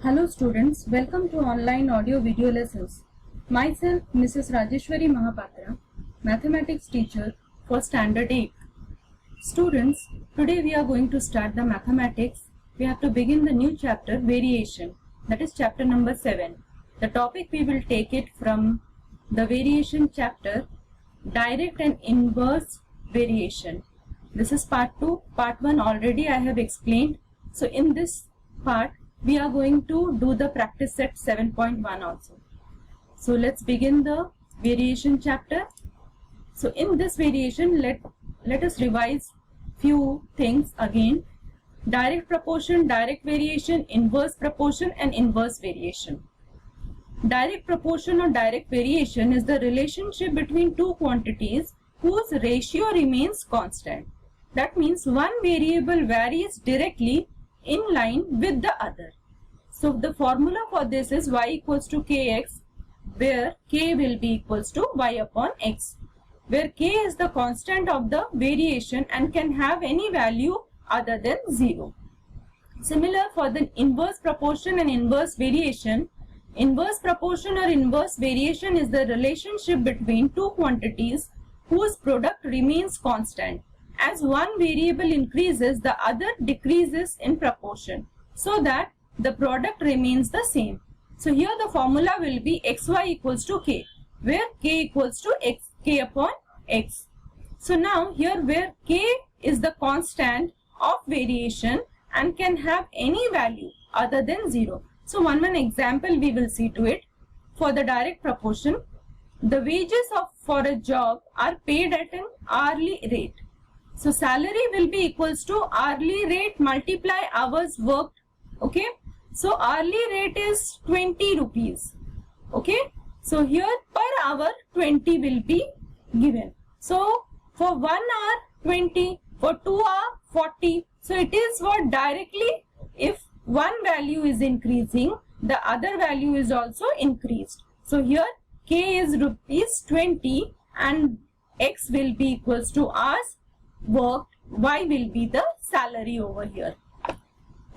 Hello students, welcome to online audio video lessons. Myself Mrs. Rajeshwari Mahapatra, mathematics teacher for standard 8. Students, today we are going to start the mathematics. We have to begin the new chapter variation, that is chapter number 7. The topic we will take it from the variation chapter, direct and inverse variation. This is part 2. Part 1 already I have explained. So in this part we are going to do the practice set 7.1 also. So let's begin the variation chapter. So in this variation, let us revise few things again. Direct proportion, direct variation, inverse proportion and inverse variation. Direct proportion or direct variation is the relationship between two quantities whose ratio remains constant. That means one variable varies directly in line with the other. So the formula for this is y equals to kx, where k will be equals to y upon x, where k is the constant of the variation and can have any value other than 0. Similar for the inverse proportion and inverse variation. Inverse proportion or inverse variation is the relationship between two quantities whose product remains constant. As one variable increases, the other decreases in proportion, so that the product remains the same. So here the formula will be xy equals to k, where k equals to x, k upon x. So now here where k is the constant of variation and can have any value other than 0. So one example we will see to it. For the direct proportion, the wages for a job are paid at an hourly rate. So salary will be equals to hourly rate multiply hours worked. Okay. So hourly rate is 20 rupees. Okay. So here per hour 20 will be given. So for 1 hour 20, for 2 hour 40. So it is what directly, if one value is increasing, the other value is also increased. So here k is rupees 20 and x will be equals to hours worked, y will be the salary over here.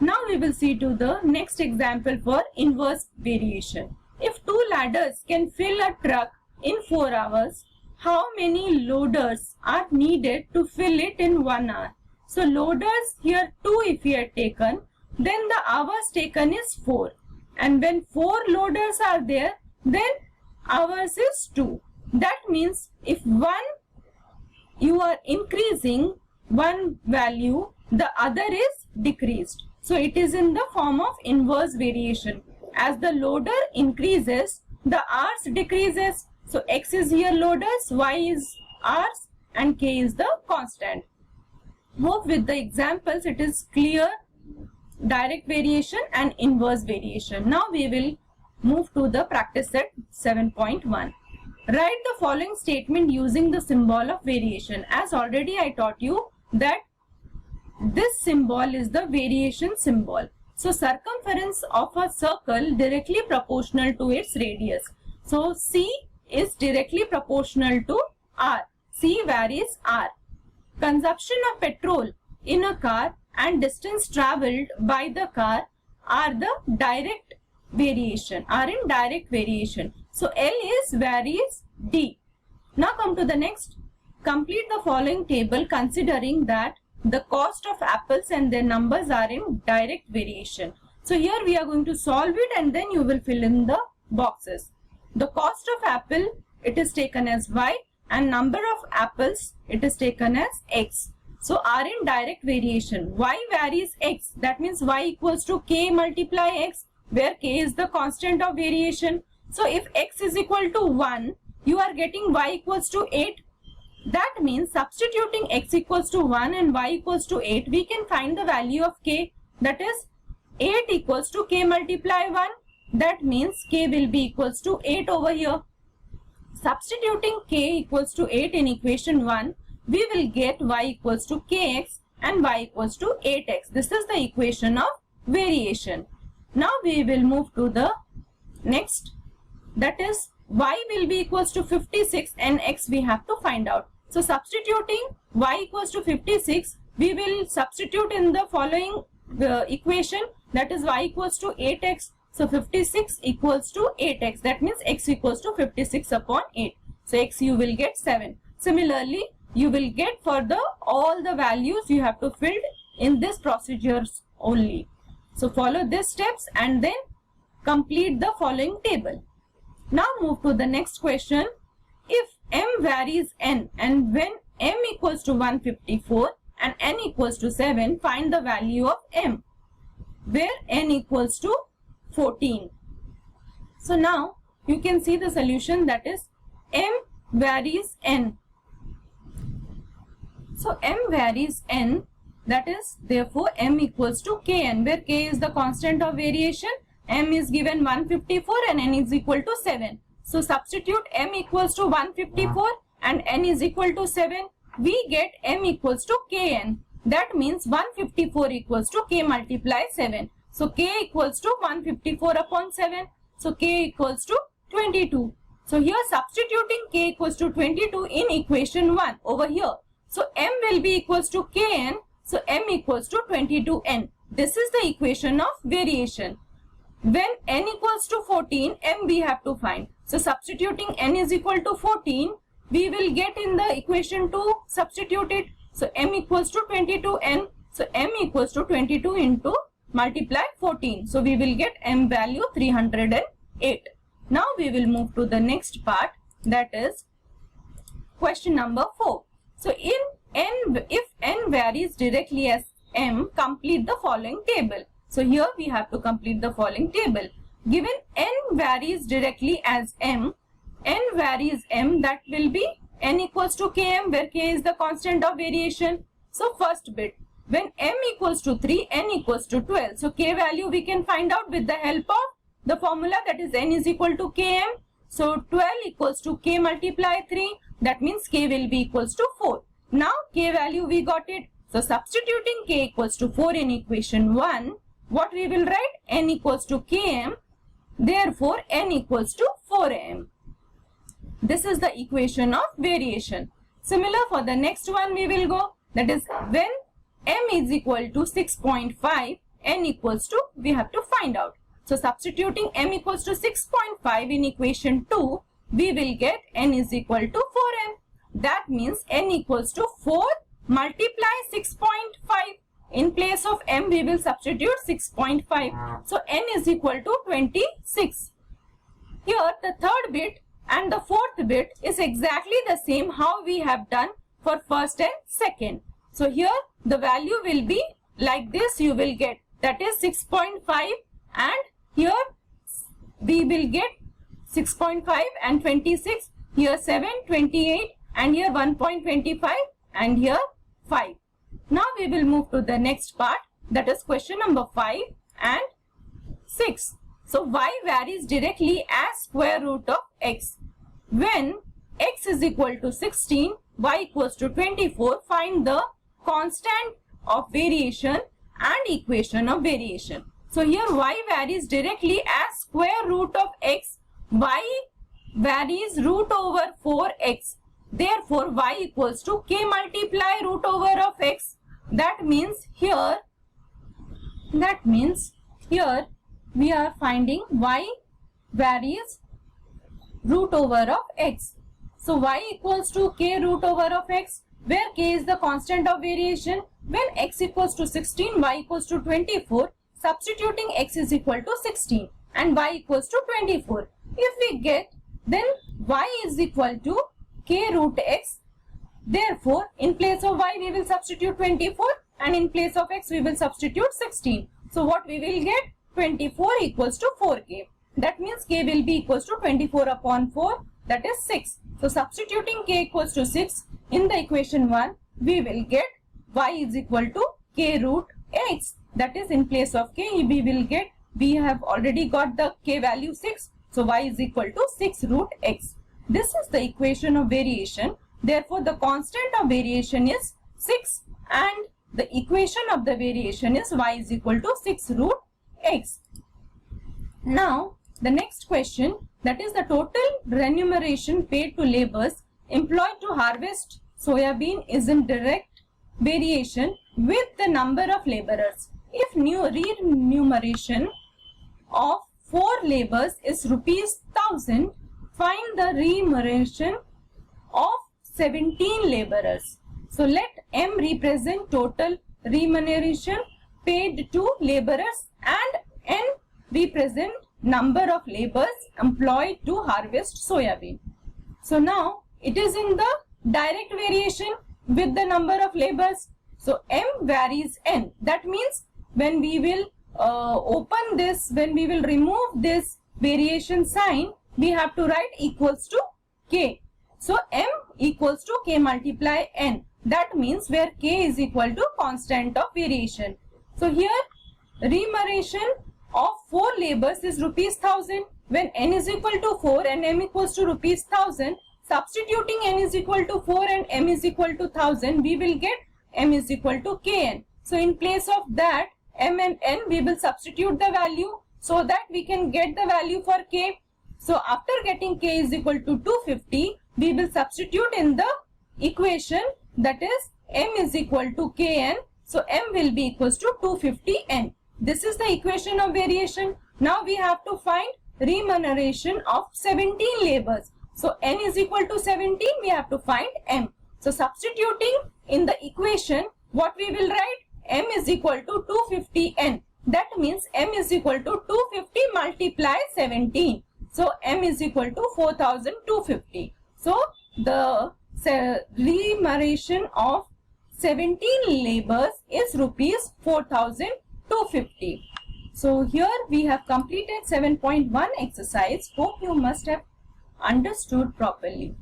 Now we will see to the next example for inverse variation. If two ladders can fill a truck in 4 hours, how many loaders are needed to fill it in 1 hour? So loaders here 2 if we are taken, then the hours taken is 4. And when 4 loaders are there, then hours is 2. That means if you are increasing one value, the other is decreased. So it is in the form of inverse variation. As the loader increases, the hours decreases. So x is here loaders, y is hours and k is the constant. Hope with the examples it is clear. Direct variation and inverse variation. Now we will move to the practice set 7.1. Write the following statement using the symbol of variation. As already I taught you that this symbol is the variation symbol. So circumference of a circle directly proportional to its radius. So C is directly proportional to R. C varies R. Consumption of petrol in a car and distance travelled by the car are the direct variation, are in direct variation. So L is varies D. Now come to the next. Complete the following table considering that the cost of apples and their numbers are in direct variation. So here we are going to solve it and then you will fill in the boxes. The cost of apple, it is taken as y, and number of apples, it is taken as x. So are in direct variation. Y varies x. That means y equals to k multiply x, where k is the constant of variation. So if x is equal to 1, you are getting y equals to 8. That means substituting x equals to 1 and y equals to 8, we can find the value of k. That is 8 equals to k multiply 1. That means k will be equals to 8 over here. Substituting k equals to 8 in equation 1, we will get y equals to kx and y equals to 8x. This is the equation of variation. Now we will move to the next. That is y will be equals to 56 and x we have to find out. So substituting y equals to 56, we will substitute in the following equation that is y equals to 8x. So 56 equals to 8x. That means x equals to 56 upon 8. So x you will get 7. Similarly, you will get for the all the values you have to fill in this procedures only. So follow these steps and then complete the following table. Now move to the next question. If m varies n and when m equals to 154 and n equals to 7, find the value of m, where n equals to 14. So now you can see the solution, that is m varies n. So m varies n, that is therefore m equals to kn, where k is the constant of variation. M is given 154 and n is equal to 7. So substitute m equals to 154 and n is equal to 7. We get m equals to kn. That means 154 equals to k multiply 7. So k equals to 154 upon 7. So k equals to 22. So here substituting k equals to 22 in equation 1 over here. So m will be equals to kn. So m equals to 22n. This is the equation of variation. When n equals to 14, m we have to find. So substituting n is equal to 14, we will get in the equation 2, substitute it. So m equals to 22n. So m equals to 22 into multiply 14. So we will get m value 308. Now we will move to the next part, that is question number 4. So if n varies directly as m, complete the following table. So here we have to complete the following table. Given n varies directly as m, n varies m, that will be n equals to km, where k is the constant of variation. So first bit, when m equals to 3, n equals to 12. So k value we can find out with the help of the formula, that is n is equal to km. So 12 equals to k multiply 3. That means k will be equals to 4. Now k value we got it. So substituting k equals to 4 in equation 1, what we will write? N equals to km. Therefore n equals to 4m. This is the equation of variation. Similar for the next one we will go. That is when m is equal to 6.5, n equals to, we have to find out. So substituting m equals to 6.5 in equation 2, we will get n is equal to 4m. That means n equals to 4 multiply 6.5. In place of m, we will substitute 6.5. So n is equal to 26. Here the third bit and the fourth bit is exactly the same how we have done for first and second. So here the value will be like this, you will get, that is 6.5, and here we will get 6.5 and 26, here 7, 28, and here 1.25, and here 5. Now we will move to the next part, that is question number 5 and 6. So y varies directly as square root of x. When x is equal to 16, y equals to 24, find the constant of variation and equation of variation. So here y varies directly as square root of x, y varies root over 4x. Therefore y equals to k multiply root over of x. That means here we are finding y varies root over of x. So y equals to k root over of x, where k is the constant of variation. When x equals to 16, y equals to 24, substituting x is equal to 16 and y equals to 24. If we get, then y is equal to k root x. Therefore, in place of y we will substitute 24 and in place of x we will substitute 16. So what we will get? 24 equals to 4k. That means k will be equals to 24 upon 4, that is 6. So substituting k equals to 6 in the equation 1, we will get y is equal to k root x. That is in place of k we will get, we have already got the k value 6. So y is equal to 6 root x. This is the equation of variation. Therefore the constant of variation is 6 and the equation of the variation is y is equal to 6 root x. Now the next question, that is the total remuneration paid to laborers employed to harvest soya bean is in direct variation with the number of laborers. if new remuneration of 4 laborers is rupees 1000, find the remuneration of 17 laborers. So let M represent total remuneration paid to laborers and N represent number of laborers employed to harvest soyabean. So now it is in the direct variation with the number of laborers. So M varies N. That means when we will open this, when we will remove this variation sign, we have to write equals to K. So M equals to K multiply N. That means where K is equal to constant of variation. So here remuneration of 4 laborers is rupees 1000. When N is equal to 4 and M equals to rupees 1000, substituting N is equal to 4 and M is equal to 1000, we will get M is equal to Kn. So in place of that M and N, we will substitute the value so that we can get the value for K. So after getting K is equal to 250, we will substitute in the equation, that is M is equal to Kn. So M will be equals to 250N. This is the equation of variation. Now we have to find remuneration of 17 laborers. So N is equal to 17, we have to find M. So substituting in the equation, what we will write? M is equal to 250N. That means M is equal to 250 multiply 17. So M is equal to 4250. So the remuneration of 17 laborers is rupees 4250. So here we have completed 7.1 exercise. Hope you must have understood properly.